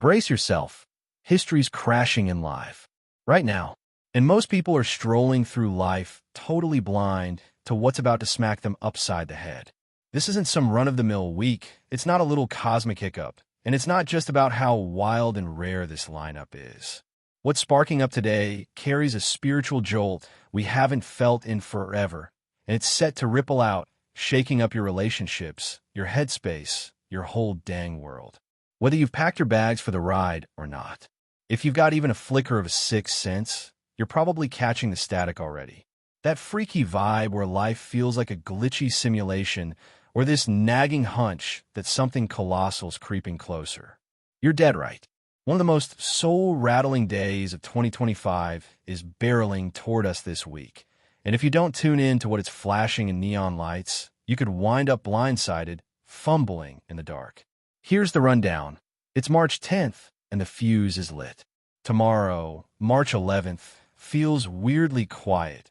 Brace yourself. History's crashing in live. Right now. And most people are strolling through life totally blind to what's about to smack them upside the head. This isn't some run-of-the-mill week. It's not a little cosmic hiccup. And it's not just about how wild and rare this lineup is. What's sparking up today carries a spiritual jolt we haven't felt in forever. And it's set to ripple out, shaking up your relationships, your headspace, your whole dang world. Whether you've packed your bags for the ride or not. If you've got even a flicker of a sixth sense, you're probably catching the static already. That freaky vibe where life feels like a glitchy simulation, or this nagging hunch that something colossal's creeping closer. You're dead right. One of the most soul-rattling days of 2025 is barreling toward us this week. And if you don't tune in to what it's flashing in neon lights, you could wind up blindsided, fumbling in the dark. Here's the rundown. It's March 10th, and the fuse is lit. Tomorrow, March 11th, feels weirdly quiet,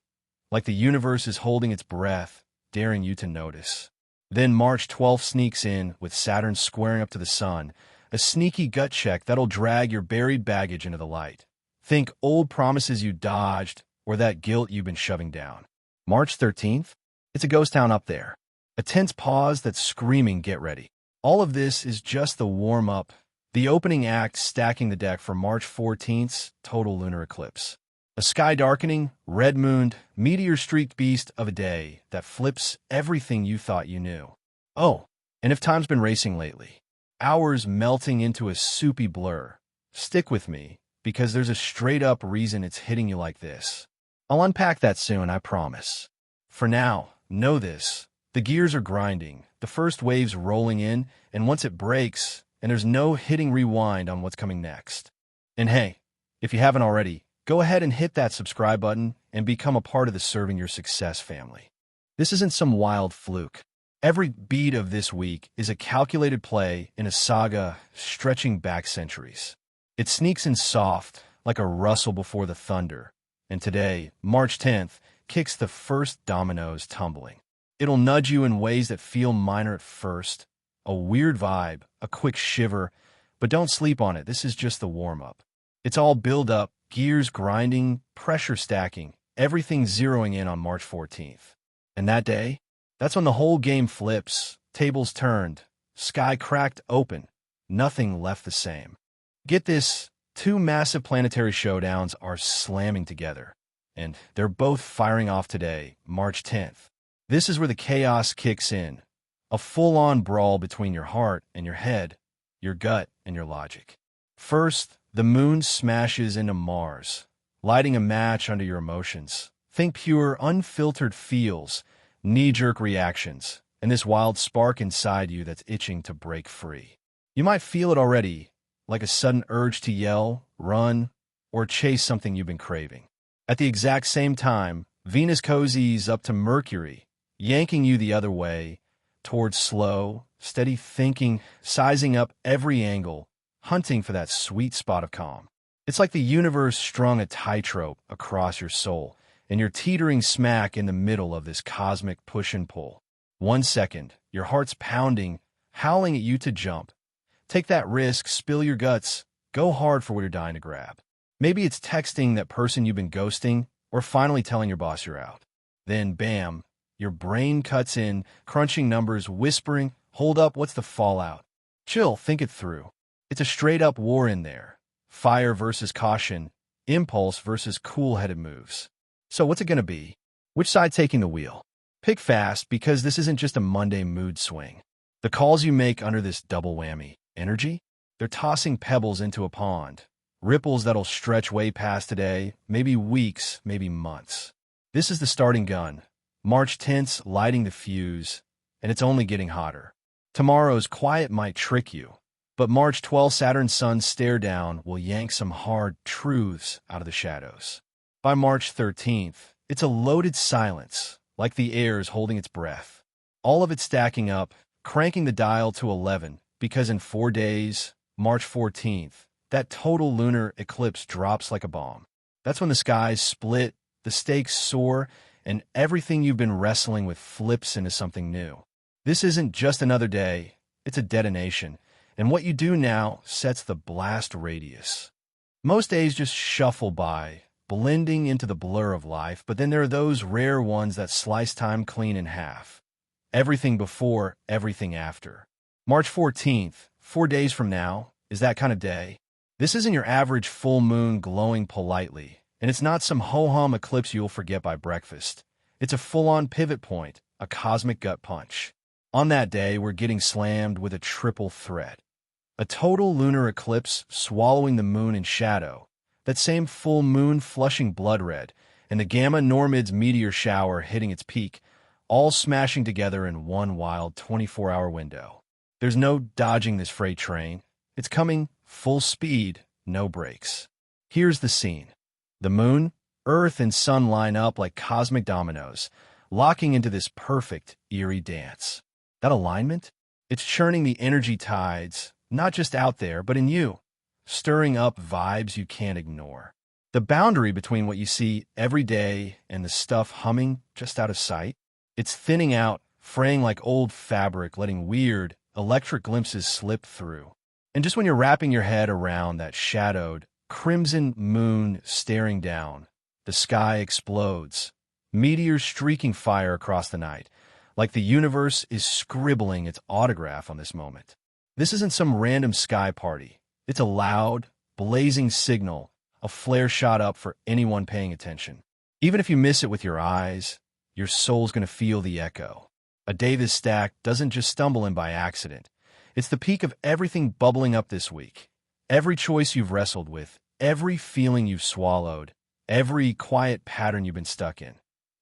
like the universe is holding its breath, daring you to notice. Then March 12th sneaks in with Saturn squaring up to the sun, a sneaky gut check that'll drag your buried baggage into the light. Think old promises you dodged or that guilt you've been shoving down. March 13th? It's a ghost town up there. A tense pause that's screaming, get ready. All of this is just the warm-up, the opening act stacking the deck for March 14th's Total Lunar Eclipse. A sky-darkening, red-mooned, meteor-streaked beast of a day that flips everything you thought you knew. Oh, and if time's been racing lately, hours melting into a soupy blur. Stick with me, because there's a straight-up reason it's hitting you like this. I'll unpack that soon, I promise. For now, know this. The gears are grinding, the first wave's rolling in, and once it breaks, and there's no hitting rewind on what's coming next. And hey, if you haven't already, go ahead and hit that subscribe button and become a part of the Serving Your Success family. This isn't some wild fluke. Every beat of this week is a calculated play in a saga stretching back centuries. It sneaks in soft, like a rustle before the thunder. And today, March 10th, kicks the first dominoes tumbling. It'll nudge you in ways that feel minor at first. A weird vibe, a quick shiver, but don't sleep on it. This is just the warm-up. It's all build up, gears grinding, pressure stacking, everything zeroing in on March 14th. And that day, that's when the whole game flips, tables turned, sky cracked open, nothing left the same. Get this, two massive planetary showdowns are slamming together, and they're both firing off today, March 10th. This is where the chaos kicks in, a full-on brawl between your heart and your head, your gut and your logic. First, the moon smashes into Mars, lighting a match under your emotions. Think pure, unfiltered feels, knee-jerk reactions, and this wild spark inside you that's itching to break free. You might feel it already, like a sudden urge to yell, run, or chase something you've been craving. At the exact same time, Venus cozies up to Mercury, yanking you the other way, towards slow, steady thinking, sizing up every angle, hunting for that sweet spot of calm. It's like the universe strung a tightrope across your soul, and you're teetering smack in the middle of this cosmic push and pull. 1 second, your heart's pounding, howling at you to jump. Take that risk, spill your guts, go hard for what you're dying to grab. Maybe it's texting that person you've been ghosting, or finally telling your boss you're out. Then, bam, your brain cuts in, crunching numbers, whispering, hold up, what's the fallout? Chill, think it through. It's a straight-up war in there. Fire versus caution, impulse versus cool-headed moves. So what's it going to be? Which side taking the wheel? Pick fast, because this isn't just a Monday mood swing. The calls you make under this double whammy, energy, they're tossing pebbles into a pond. Ripples that'll stretch way past today, maybe weeks, maybe months. This is the starting gun. March 10th's lighting the fuse, and it's only getting hotter. Tomorrow's quiet might trick you, but March 12th Saturn's sun's stare down will yank some hard truths out of the shadows. By March 13th, it's a loaded silence, like the air's holding its breath. All of it stacking up, cranking the dial to 11, because in 4 days, March 14th, that total lunar eclipse drops like a bomb. That's when the skies split, the stakes soar, and everything you've been wrestling with flips into something new. This isn't just another day, it's a detonation, And what you do now sets the blast radius. Most days just shuffle by, blending into the blur of life, but then there are those rare ones that slice time clean in half. Everything before, everything after. March 14th, 4 days from now, is that kind of day. This isn't your average full moon glowing politely, and it's not some ho-hum eclipse you'll forget by breakfast. It's a full-on pivot point, a cosmic gut punch. On that day, we're getting slammed with a triple threat. A total lunar eclipse swallowing the moon in shadow, that same full moon flushing blood red, and the Gamma Normids meteor shower hitting its peak, all smashing together in one wild 24-hour window. There's no dodging this freight train. It's coming full speed, no brakes. Here's the scene. The moon, Earth, and sun line up like cosmic dominoes, locking into this perfect, eerie dance. That alignment? It's churning the energy tides, not just out there, but in you, stirring up vibes you can't ignore. The boundary between what you see every day and the stuff humming just out of sight, it's thinning out, fraying like old fabric, letting weird, electric glimpses slip through. And just when you're wrapping your head around that shadowed, crimson moon staring down, the sky explodes, meteors streaking fire across the night, like the universe is scribbling its autograph on this moment. This isn't some random sky party. It's a loud, blazing signal, a flare shot up for anyone paying attention. Even if you miss it with your eyes, your soul's going to feel the echo. A day this stacked doesn't just stumble in by accident. It's the peak of everything bubbling up this week. Every choice you've wrestled with, every feeling you've swallowed, every quiet pattern you've been stuck in.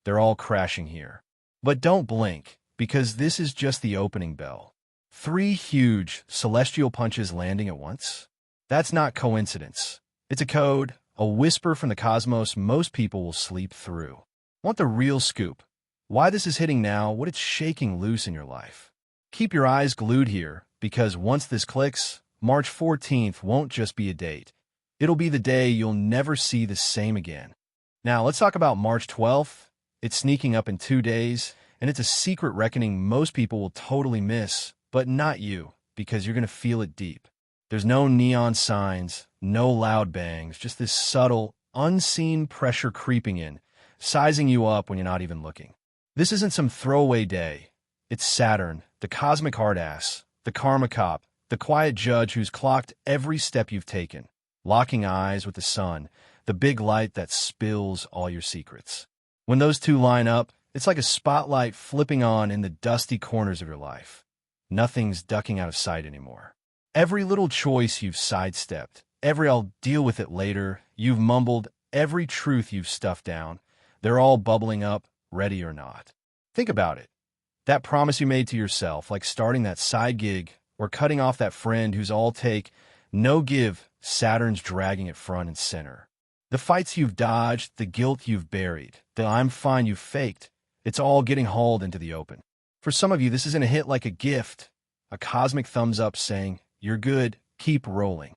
They're all crashing here. But don't blink, because this is just the opening bell. 3 huge celestial punches landing at once? That's not coincidence. It's a code, a whisper from the cosmos most people will sleep through. Want the real scoop? Why this is hitting now, what it's shaking loose in your life. Keep your eyes glued here, because once this clicks, March 14th won't just be a date. It'll be the day you'll never see the same again. Now, let's talk about March 12th. It's sneaking up in 2 days, and it's a secret reckoning most people will totally miss, but not you, because you're going to feel it deep. There's no neon signs, no loud bangs, just this subtle, unseen pressure creeping in, sizing you up when you're not even looking. This isn't some throwaway day. It's Saturn, the cosmic hard-ass, the karma cop, the quiet judge who's clocked every step you've taken, locking eyes with the sun, the big light that spills all your secrets. When those two line up, it's like a spotlight flipping on in the dusty corners of your life. Nothing's ducking out of sight anymore. Every little choice you've sidestepped, every "I'll deal with it later" you've mumbled, every truth you've stuffed down, they're all bubbling up, ready or not. Think about it. That promise you made to yourself, like starting that side gig or cutting off that friend who's all take, no give, Saturn's dragging it front and center. The fights you've dodged, the guilt you've buried, the "I'm fine" you've faked, it's all getting hauled into the open. For some of you, this isn't a hit like a gift, a cosmic thumbs up saying, "You're good, keep rolling."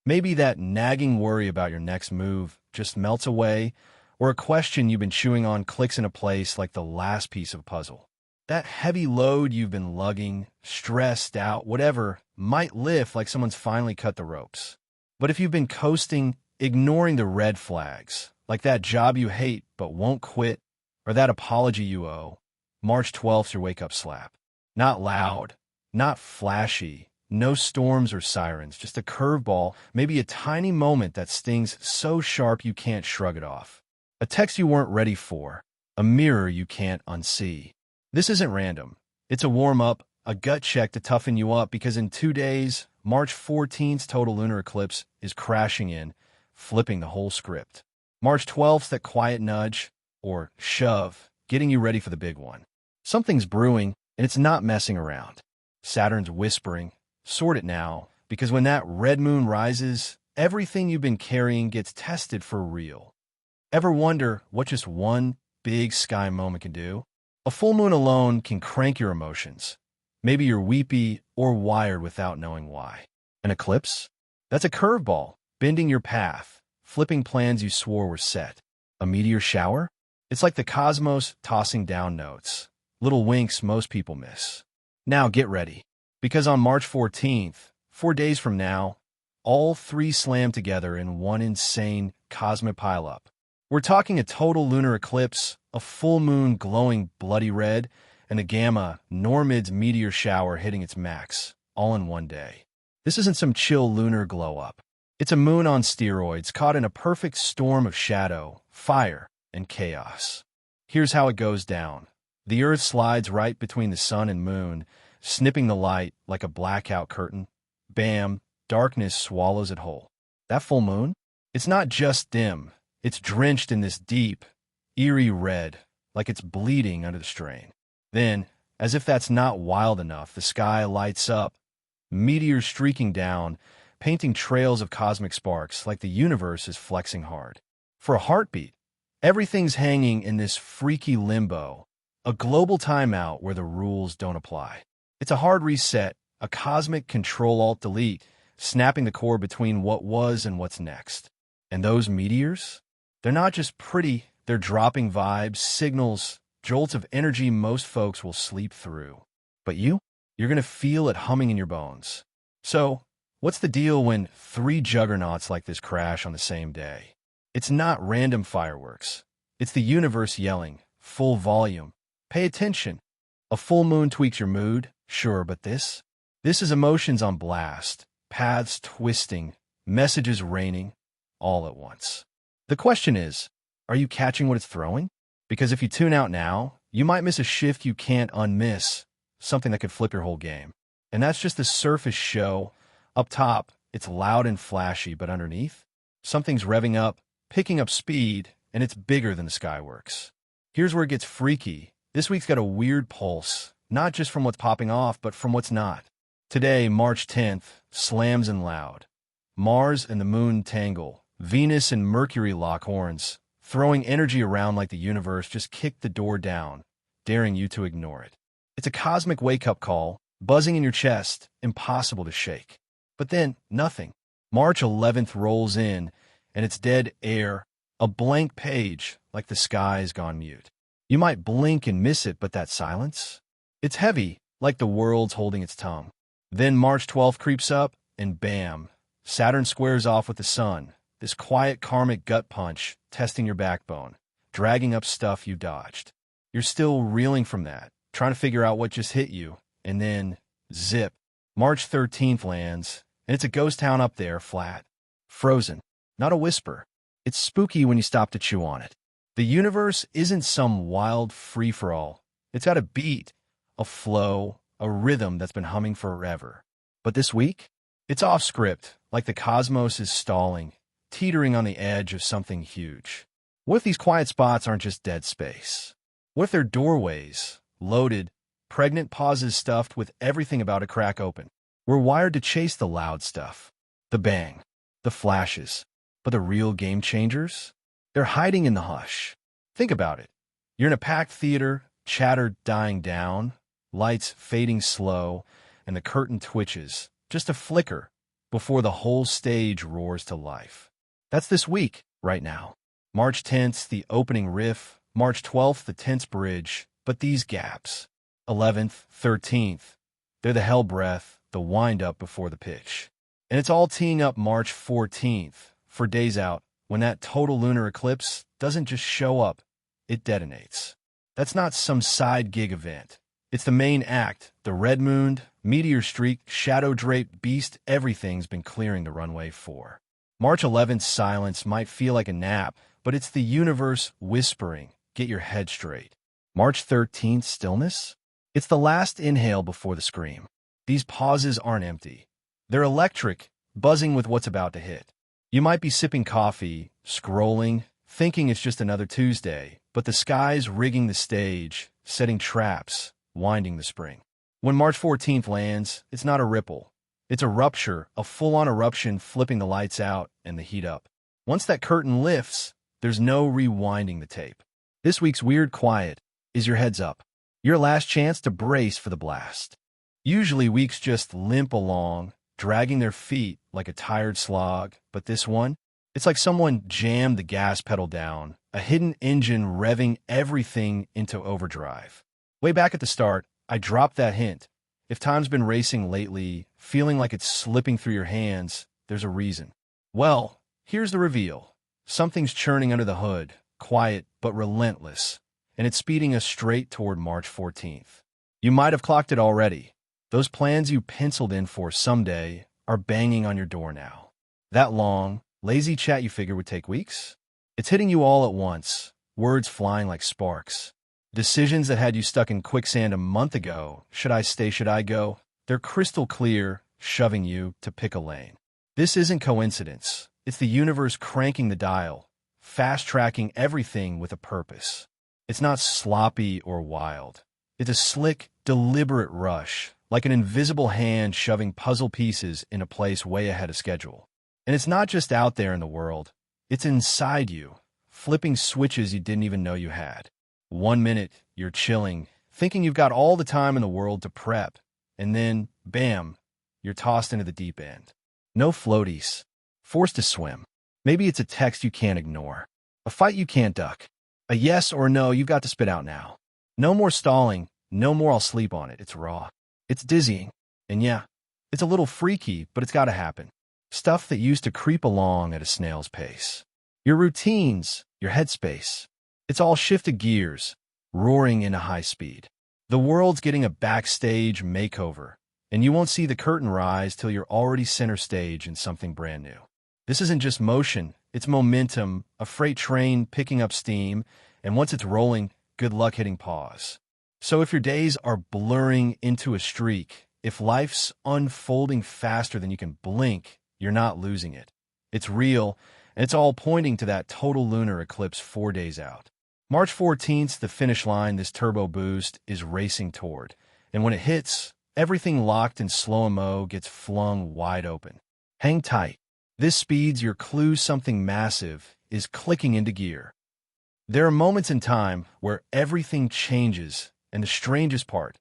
Maybe that nagging worry about your next move just melts away, or a question you've been chewing on clicks into place like the last piece of a puzzle. That heavy load you've been lugging, stressed out, whatever, might lift like someone's finally cut the ropes. But if you've been coasting, ignoring the red flags, like that job you hate but won't quit, or that apology you owe, March 12th's your wake-up slap. Not loud, not flashy, no storms or sirens, just a curveball, maybe a tiny moment that stings so sharp you can't shrug it off. A text you weren't ready for, a mirror you can't unsee. This isn't random. It's a warm-up, a gut check to toughen you up, because in 2 days, March 14th's total lunar eclipse is crashing in, flipping the whole script. March 12th's that quiet nudge, or shove, getting you ready for the big one. Something's brewing, and it's not messing around. Saturn's whispering, "Sort it now," because when that red moon rises, everything you've been carrying gets tested for real. Ever wonder what just one big sky moment can do? A full moon alone can crank your emotions. Maybe you're weepy or wired without knowing why. An eclipse? That's a curveball, bending your path, flipping plans you swore were set. A meteor shower? It's like the cosmos tossing down notes, little winks most people miss. Now get ready, because on March 14th, 4 days from now, all three slam together in one insane cosmic pileup. We're talking a total lunar eclipse, a full moon glowing bloody red, and a gamma Normids meteor shower hitting its max, all in one day. This isn't some chill lunar glow-up. It's a moon on steroids caught in a perfect storm of shadow, fire, and chaos. Here's how it goes down. The Earth slides right between the sun and moon, snipping the light like a blackout curtain. Bam, darkness swallows it whole. That full moon? It's not just dim. It's drenched in this deep, eerie red, like it's bleeding under the strain. Then, as if that's not wild enough, the sky lights up, meteors streaking down, painting trails of cosmic sparks like the universe is flexing hard. For a heartbeat, everything's hanging in this freaky limbo, a global timeout where the rules don't apply. It's a hard reset, a cosmic Control-Alt-Delete, snapping the cord between what was and what's next. And those meteors? They're not just pretty, they're dropping vibes, signals, jolts of energy most folks will sleep through. But you're going to feel it humming in your bones. So, what's the deal when 3 juggernauts like this crash on the same day? It's not random fireworks. It's the universe yelling, full volume. Pay attention. A full moon tweaks your mood, sure, but this is emotions on blast, paths twisting, messages raining, all at once. The question is, are you catching what it's throwing? Because if you tune out now, you might miss a shift you can't unmiss, something that could flip your whole game. And that's just the surface show. Up top, it's loud and flashy, but underneath, something's revving up, picking up speed, and it's bigger than the skyworks. Here's where it gets freaky. This week's got a weird pulse, not just from what's popping off, but from what's not. Today, March 10th, slams and loud. Mars and the moon tangle. Venus and Mercury lock horns, throwing energy around like the universe just kicked the door down, daring you to ignore it. It's a cosmic wake-up call, buzzing in your chest, impossible to shake. But then, nothing. March 11th rolls in, and it's dead air, a blank page, like the sky's gone mute. You might blink and miss it, but that silence? It's heavy, like the world's holding its tongue. Then March 12th creeps up, and bam, Saturn squares off with the sun. This quiet karmic gut punch, testing your backbone, dragging up stuff you dodged. You're still reeling from that, trying to figure out what just hit you, and then, zip, March 13th lands, and it's a ghost town up there, flat, frozen, not a whisper. It's spooky when you stop to chew on it. The universe isn't some wild free-for-all. It's got a beat, a flow, a rhythm that's been humming forever. But this week, it's off script, like the cosmos is stalling, teetering on the edge of something huge. What if these quiet spots aren't just dead space? What if they're doorways, loaded, pregnant pauses stuffed with everything about to crack open? We're wired to chase the loud stuff, the bang, the flashes. But the real game changers? They're hiding in the hush. Think about it. You're in a packed theater, chatter dying down, lights fading slow, and the curtain twitches, just a flicker, before the whole stage roars to life. That's this week, right now. March 10th, the opening riff. March 12th, the tense bridge. But these gaps, 11th, 13th, they're the hell breath, the wind-up before the pitch. And it's all teeing up March 14th, for days out, when that total lunar eclipse doesn't just show up, it detonates. That's not some side gig event. It's the main act, the red moon, meteor streak, shadow-draped beast everything's been clearing the runway for. March 11th silence might feel like a nap, but it's the universe whispering, get your head straight. March 13th stillness? It's the last inhale before the scream. These pauses aren't empty. They're electric, buzzing with what's about to hit. You might be sipping coffee, scrolling, thinking it's just another Tuesday, but the sky's rigging the stage, setting traps, winding the spring. When March 14th lands, it's not a ripple. It's a rupture, a full-on eruption flipping the lights out and the heat up. Once that curtain lifts, there's no rewinding the tape. This week's weird quiet is your heads up. Your last chance to brace for the blast. Usually weeks just limp along, dragging their feet like a tired slog, but this one, it's like someone jammed the gas pedal down, a hidden engine revving everything into overdrive. Way back at the start, I dropped that hint. If time's been racing lately, feeling like it's slipping through your hands, there's a reason. Well, here's the reveal. Something's churning under the hood, quiet but relentless, and it's speeding us straight toward March 14th. You might have clocked it already. Those plans you penciled in for someday are banging on your door now. That long, lazy chat you figured would take weeks? It's hitting you all at once, words flying like sparks. Decisions that had you stuck in quicksand a month ago, should I stay, should I go? They're crystal clear, shoving you to pick a lane. This isn't coincidence. It's the universe cranking the dial, fast-tracking everything with a purpose. It's not sloppy or wild. It's a slick, deliberate rush, like an invisible hand shoving puzzle pieces in a place way ahead of schedule. And it's not just out there in the world. It's inside you, flipping switches you didn't even know you had. 1 minute, you're chilling, thinking you've got all the time in the world to prep, and then, bam, you're tossed into the deep end. No floaties. Forced to swim. Maybe it's a text you can't ignore. A fight you can't duck. A yes or a no you've got to spit out now. No more stalling. No more I'll sleep on it. It's raw. It's dizzying. And yeah, it's a little freaky, but it's got to happen. Stuff that used to creep along at a snail's pace. Your routines, your headspace. It's all shifted gears, roaring into high speed. The world's getting a backstage makeover, and you won't see the curtain rise till you're already center stage in something brand new. This isn't just motion, it's momentum, a freight train picking up steam, and once it's rolling, good luck hitting pause. So if your days are blurring into a streak, if life's unfolding faster than you can blink, you're not losing it. It's real, and it's all pointing to that total lunar eclipse 4 days out. March 14th, the finish line this turbo boost is racing toward, and when it hits, everything locked in slow-mo gets flung wide open. Hang tight. This speed's your clue something massive is clicking into gear. There are moments in time where everything changes, and the strangest part,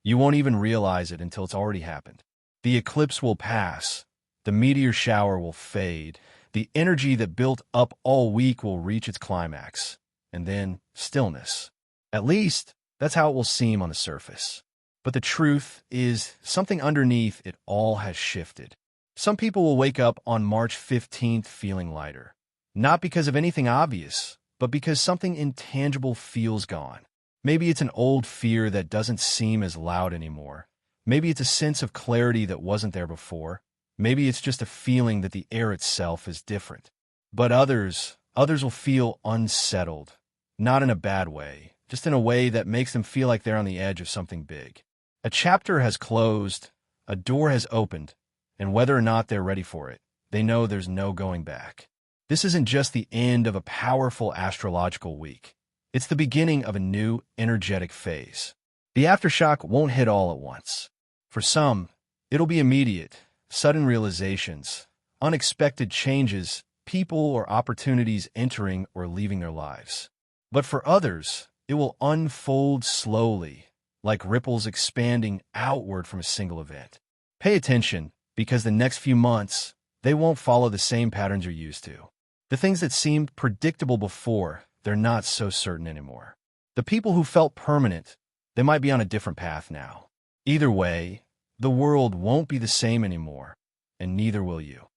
you won't even realize it until it's already happened. The eclipse will pass, the meteor shower will fade, the energy that built up all week will reach its climax, and then stillness. At least, that's how it will seem on the surface. But the truth is, something underneath it all has shifted. Some people will wake up on March 15th feeling lighter. Not because of anything obvious, but because something intangible feels gone. Maybe it's an old fear that doesn't seem as loud anymore. Maybe it's a sense of clarity that wasn't there before. Maybe it's just a feeling that the air itself is different. But others will feel unsettled. Not in a bad way, just in a way that makes them feel like they're on the edge of something big. A chapter has closed, a door has opened, and whether or not they're ready for it, they know there's no going back. This isn't just the end of a powerful astrological week. It's the beginning of a new, energetic phase. The aftershock won't hit all at once. For some, it'll be immediate, sudden realizations, unexpected changes, people or opportunities entering or leaving their lives. But for others, it will unfold slowly, like ripples expanding outward from a single event. Pay attention, because the next few months, they won't follow the same patterns you're used to. The things that seemed predictable before, they're not so certain anymore. The people who felt permanent, they might be on a different path now. Either way, the world won't be the same anymore, and neither will you.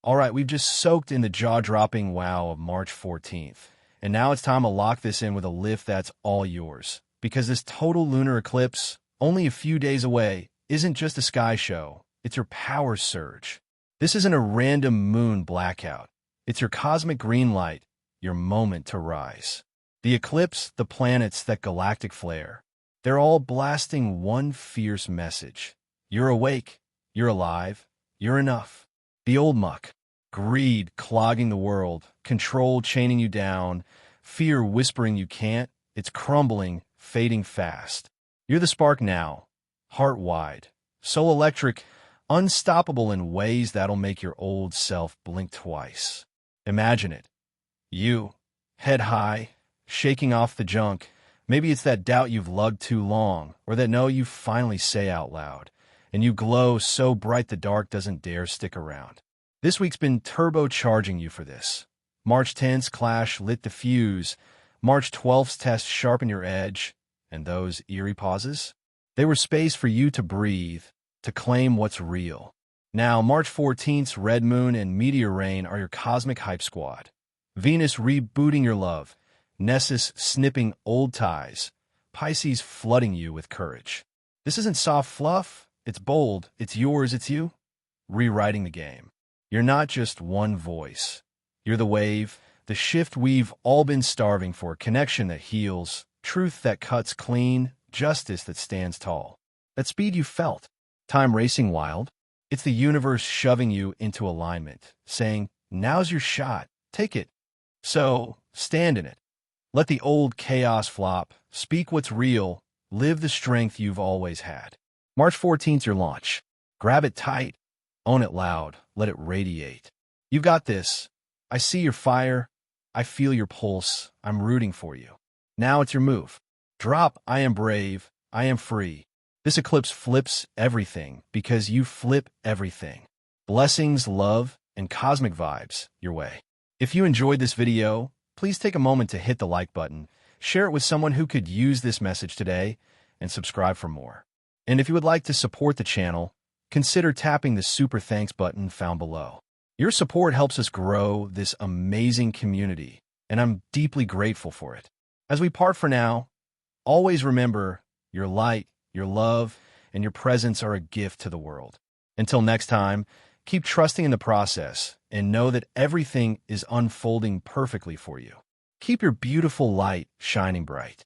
All right, we've just soaked in the jaw-dropping wow of March 14th, and now it's time to lock this in with a lift that's all yours. Because this total lunar eclipse, only a few days away, isn't just a sky show, it's your power surge. This isn't a random moon blackout. It's your cosmic green light, your moment to rise. The eclipse, the planets, that galactic flare, they're all blasting one fierce message. You're awake, you're alive, you're enough. The old muck, greed clogging the world, control chaining you down, fear whispering you can't, it's crumbling, fading fast. You're the spark now, heart wide, soul electric, unstoppable in ways that'll make your old self blink twice. Imagine it. You, head high, shaking off the junk. Maybe it's that doubt you've lugged too long, or that no you finally say out loud, and you glow so bright the dark doesn't dare stick around. This week's been turbocharging you for this. March 10th's clash lit the fuse. March 12th's test sharpened your edge. And those eerie pauses? They were space for you to breathe, to claim what's real. Now, March 14th's red moon and meteor rain are your cosmic hype squad. Venus rebooting your love, Nessus snipping old ties, Pisces flooding you with courage. This isn't soft fluff, it's bold, it's yours, it's you. Rewriting the game. You're not just one voice. You're the wave, the shift we've all been starving for, connection that heals, truth that cuts clean, justice that stands tall. That speed you felt. Time racing wild. It's the universe shoving you into alignment, saying, now's your shot, take it. So, stand in it. Let the old chaos flop, speak what's real, live the strength you've always had. March 14th's your launch. Grab it tight, own it loud, let it radiate. You've got this. I see your fire, I feel your pulse, I'm rooting for you. Now it's your move. Drop, I am brave, I am free. This eclipse flips everything because you flip everything. Blessings, love, and cosmic vibes your way. If you enjoyed this video, please take a moment to hit the like button, share it with someone who could use this message today, and subscribe for more. And if you would like to support the channel, consider tapping the super thanks button found below. Your support helps us grow this amazing community, and I'm deeply grateful for it. As we part for now, always remember your light, your love, and your presence are a gift to the world. Until next time, keep trusting in the process and know that everything is unfolding perfectly for you. Keep your beautiful light shining bright.